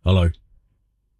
Hello.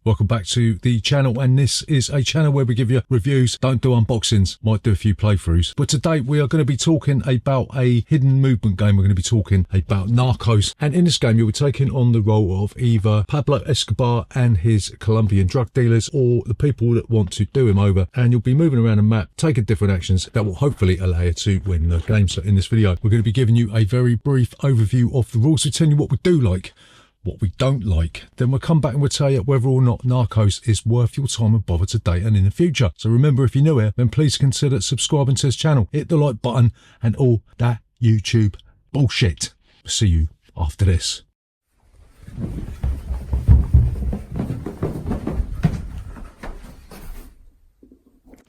Welcome back to the channel, and this is a channel where we give you reviews, don't do unboxings, might do a few playthroughs. But today we are going to be talking about a hidden movement game. We're going to be talking about Narcos, and in this game you'll be taking on the role of either Pablo Escobar and his Colombian drug dealers, or the people that want to do him over, and you'll be moving around the map, taking different actions that will hopefully allow you to win the game. So in this video we're going to be giving you a very brief overview of the rules. We're telling you what we do like, what we don't like, then we'll come back and we'll tell you whether or not Narcos is worth your time and bother today and in the future. So remember, if you're new here, then please consider subscribing to this channel, hit the like button and all that YouTube bullshit. See you after this.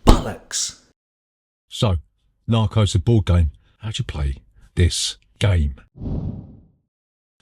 Bollocks. So, Narcos the board game. How'd you play this game?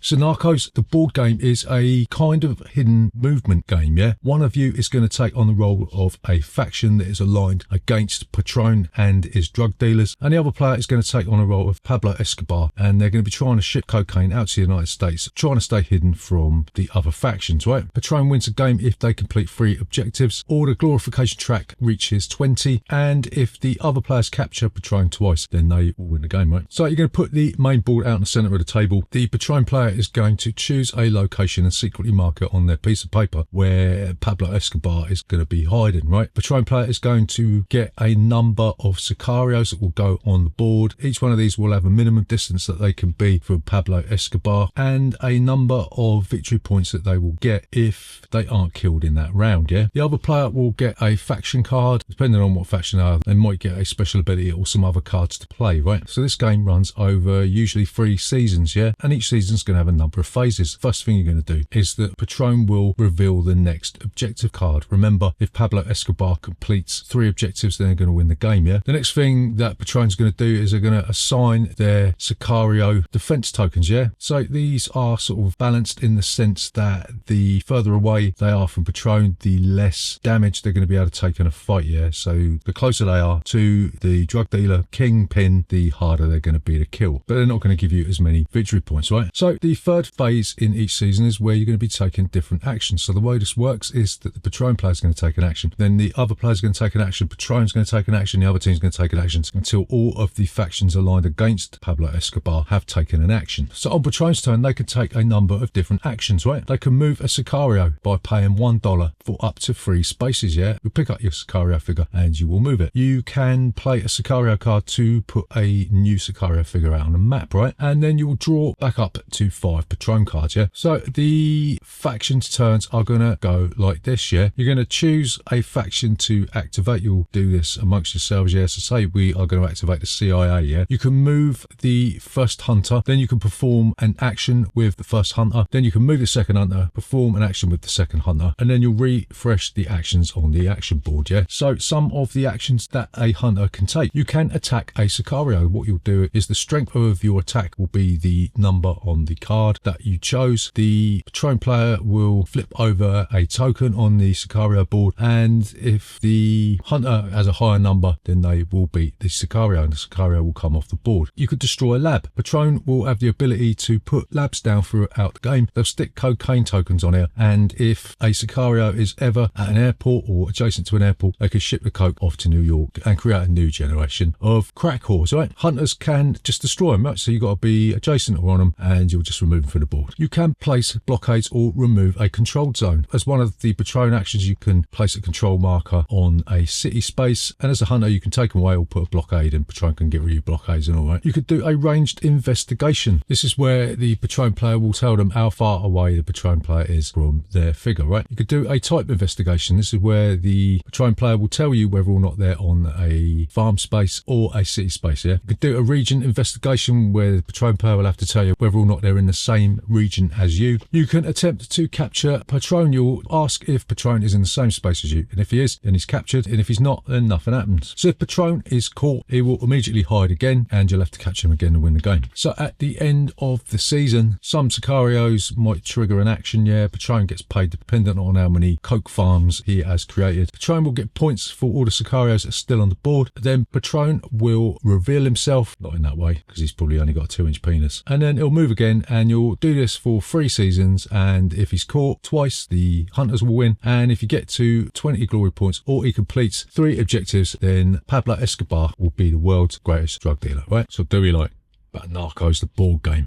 So Narcos, the board game, is a kind of hidden movement game, yeah? One of you is going to take on the role of a faction that is aligned against Patron and his drug dealers, and the other player is going to take on the role of Pablo Escobar, and they're going to be trying to ship cocaine out to the United States, trying to stay hidden from the other factions, right? Patron wins the game if they complete 3 objectives, or the glorification track reaches 20, and if the other players capture Patron twice, then they will win the game, right? So you're going to put the main board out in the center of the table. The Patron player is going to choose a location and secretly mark it on their piece of paper where Pablo Escobar is going to be hiding, right? Patron player is going to get a number of sicarios that will go on the board. Each one of these will have a minimum distance that they can be from Pablo Escobar, and a number of victory points that they will get if they aren't killed in that round, yeah? The other player will get a faction card. Depending on what faction they are, they might get a special ability or some other cards to play, right? So this game runs over usually 3 seasons, yeah? And each season's going to have a number of phases. First thing you're going to do is that Patron will reveal the next objective card. Remember, if Pablo Escobar completes 3 objectives, then they're going to win the game, yeah? The next thing that Patron's going to do is they're going to assign their Sicario defense tokens, yeah? So these are sort of balanced in the sense that the further away they are from Patron, the less damage they're going to be able to take in a fight, yeah? So the closer they are to the drug dealer kingpin, the harder they're going to be to kill. But they're not going to give you as many victory points, right? So the third phase in each season is where you're going to be taking different actions. So the way this works is that the Patron player is going to take an action, then the other player is going to take an action, Patron's going to take an action, the other team's going to take an action, until all of the factions aligned against Pablo Escobar have taken an action. So on Patron's turn, they can take a number of different actions, right? They can move a Sicario by paying $1 for up to 3 spaces, yeah? You pick up your Sicario figure and you will move it. You can play a Sicario card to put a new Sicario figure out on the map, right? And then you will draw back up to 5 Patron cards, yeah? So the factions turns are going to go like this, yeah? You're going to choose a faction to activate. You'll do this amongst yourselves, yeah? So say we are going to activate the CIA, yeah? You can move the first hunter, then you can perform an action with the first hunter, then you can move the second hunter, perform an action with the second hunter, and then you'll refresh the actions on the action board, yeah? So some of the actions that a hunter can take: you can attack a Sicario. What you'll do is the strength of your attack will be the number on the card that you chose. The Patron player will flip over a token on the Sicario board, and if the hunter has a higher number, then they will beat the Sicario and the Sicario will come off the board. You could destroy a lab. Patron will have the ability to put labs down throughout the game. They'll stick cocaine tokens on here, and if a Sicario is ever at an airport or adjacent to an airport, they can ship the coke off to New York and create a new generation of crack whores, right? Hunters can just destroy them, right? So you've got to be adjacent or on them, and you'll just remove them from the board. You can place blockades or remove a controlled zone. As one of the Patron actions, you can place a control marker on a city space, and as a hunter you can take them away or put a blockade, and Patron can get rid of your blockades and all that. You could do a ranged investigation. This is where the Patron player will tell them how far away the Patron player is from their figure, right? You could do a type investigation. This is where the Patron player will tell you whether or not they're on a farm space or a city space, yeah? You could do a region investigation where the Patron player will have to tell you whether or not they're in the same region as you. You can attempt to capture Patron. You'll ask if Patron is in the same space as you, and if he is, then he's captured, and if he's not, then nothing happens. So if Patron is caught, he will immediately hide again, and you'll have to catch him again to win the game. So at the end of the season, some Sicarios might trigger an action, yeah? Patron gets paid dependent on how many coke farms he has created. Patron will get points for all the Sicarios that are still on the board. Then Patron will reveal himself, not in that way, because he's probably only got a 2-inch penis, and then he'll move again and you'll do this for 3 seasons, and if he's caught twice, the hunters will win, and if you get to 20 glory points or he completes 3 objectives, then Pablo Escobar will be the world's greatest drug dealer, right? So do we like about Narcos the board game?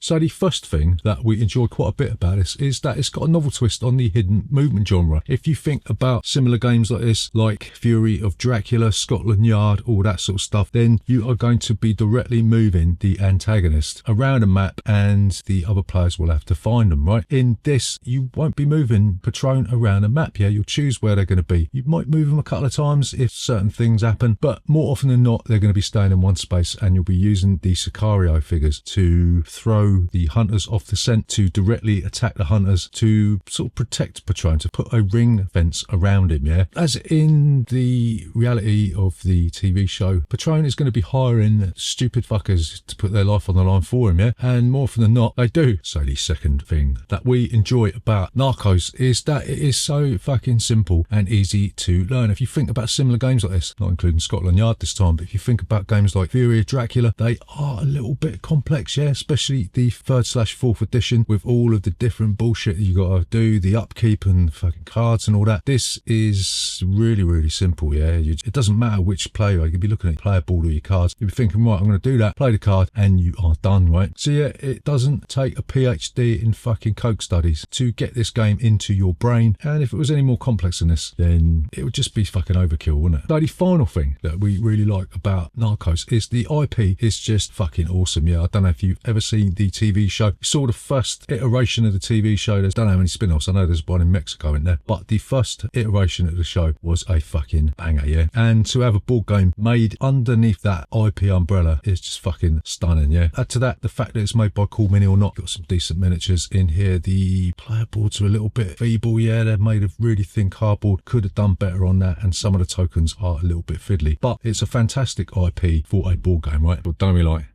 So the first thing that we enjoy quite a bit about this is that it's got a novel twist on the hidden movement genre. If you think about similar games like this, like Fury of Dracula, Scotland Yard, all that sort of stuff, then you are going to be directly moving the antagonist around a map and the other players will have to find them, right? In this, you won't be moving Patron around a map, yeah? You'll choose where they're going to be. You might move them a couple of times if certain things happen, but more often than not, they're going to be staying in one space, and you'll be using the Sicario figures to throw the hunters off the scent, to directly attack the hunters, to sort of protect Patron, to put a ring fence around him, yeah? As in the reality of the TV show, Patron is going to be hiring stupid fuckers to put their life on the line for him, yeah? And more often than not, they do. So the second thing that we enjoy about Narcos is that it is so fucking simple and easy to learn. If you think about similar games like this, not including Scotland Yard this time, but if you think about games like Fury of Dracula, they are a little bit complex, yeah? Especially the 3rd/4th edition with all of the different bullshit that you got to do, the upkeep and fucking cards and all that. This is really simple, yeah? It doesn't matter which player. You could be looking at your player board or your cards. You'd be thinking, right, I'm going to do that, play the card, and you are done, right? So yeah, it doesn't take a PhD in fucking coke studies to get this game into your brain. And if it was any more complex than this, then it would just be fucking overkill, wouldn't it? So the final thing that we really like about Narcos is the IP is just fucking awesome, yeah? I don't know if you've ever seen the TV show. You saw the first iteration of the TV show. There's don't know how many spin-offs. I know there's one in Mexico in there, but the first iteration of the show was a fucking banger, yeah? And to have a board game made underneath that IP umbrella is just fucking stunning, yeah? Add to that the fact that it's made by Cool Mini or Not. Got some decent miniatures in here. The player boards are a little bit feeble, yeah? They're made of really thin cardboard. Could have done better on that, and some of the tokens are a little bit fiddly, but it's a fantastic IP for a board game, right? But don't we like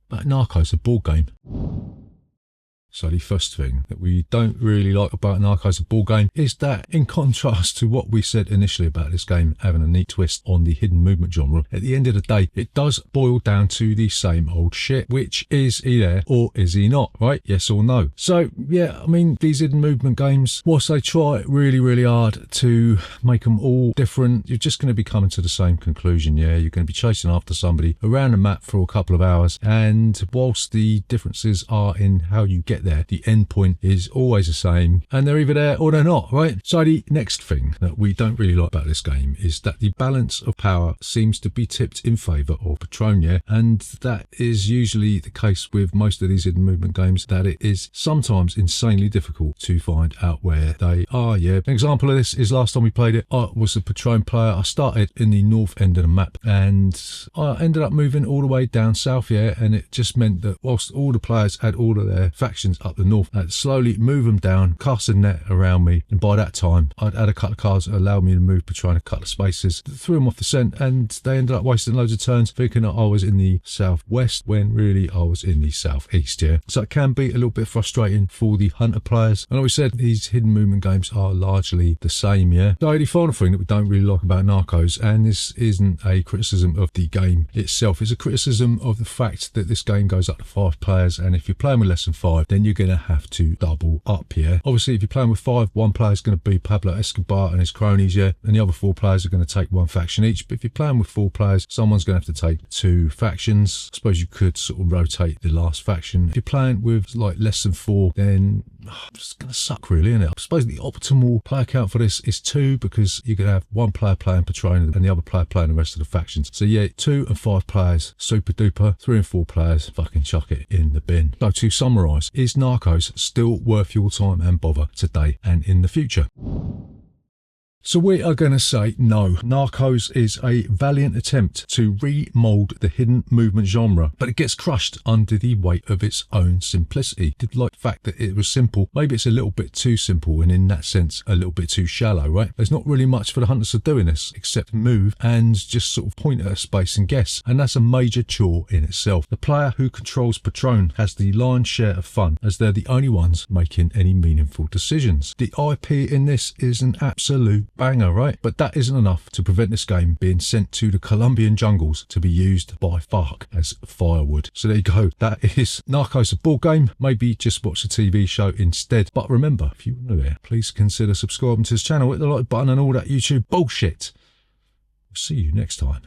but Narcos, a board game? So the first thing that we don't really like about Narcos, the board game, is that in contrast to what we said initially about this game having a neat twist on the hidden movement genre, at the end of the day, it does boil down to the same old shit, which is he there or is he not, right? Yes or no? So yeah, I mean, these hidden movement games, whilst they try really hard to make them all different, you're just going to be coming to the same conclusion, yeah? You're going to be chasing after somebody around the map for a couple of hours, and whilst the differences are in how you get there, the end point is always the same, and they're either there or they're not, right? So the next thing that we don't really like about this game is that the balance of power seems to be tipped in favour of Patron, yeah? And that is usually the case with most of these hidden movement games, that it is sometimes insanely difficult to find out where they are, yeah? An example of this is last time we played it, I was a Patron player. I started in the north end of the map, and I ended up moving all the way down south, yeah? And it just meant that whilst all the players had all of their factions up the north, I'd slowly move them down, cast a net around me, and by that time I'd had a couple of cards that allowed me to move Patron a couple of spaces, threw them off the scent, and they ended up wasting loads of turns thinking that I was in the southwest when really I was in the southeast, yeah? So it can be a little bit frustrating for the hunter players, and like we said, these hidden movement games are largely the same, yeah? So the final thing that we don't really like about Narcos, and this isn't a criticism of the game itself, it's a criticism of the fact that this game goes up to 5 players, and if you're playing with less than 5, then you're going to have to double up, yeah? Obviously, if you're playing with 5, one player's going to be Pablo Escobar and his cronies, yeah? And the other 4 players are going to take 1 faction each. But if you're playing with 4 players, someone's going to have to take 2 factions. I suppose you could sort of rotate the last faction. If you're playing with like less than 4, then it's going to suck really, isn't it? I suppose the optimal player count for this is 2, because you're going to have 1 player playing Patron and the other player playing the rest of the factions. So yeah, 2 and 5 players, super duper. 3 and 4 players, fucking chuck it in the bin. So to summarise, is Narcos still worth your time and bother today and in the future? So we are going to say no. Narcos is a valiant attempt to remould the hidden movement genre, but it gets crushed under the weight of its own simplicity. Did like the fact that it was simple. Maybe it's a little bit too simple, and in that sense a little bit too shallow, right? There's not really much for the hunters to do in this except move and just sort of point at a space and guess, and that's a major chore in itself. The player who controls Patron has the lion's share of fun, as they're the only ones making any meaningful decisions. The IP in this is an absolute Banger, right? But that isn't enough to prevent this game being sent to the Colombian jungles to be used by FARC as firewood. So there you go. That is Narcos The Board Game. Maybe just watch the TV show instead. But remember, if you're new here, please consider subscribing to this channel, hit the like button and all that YouTube bullshit. See you next time.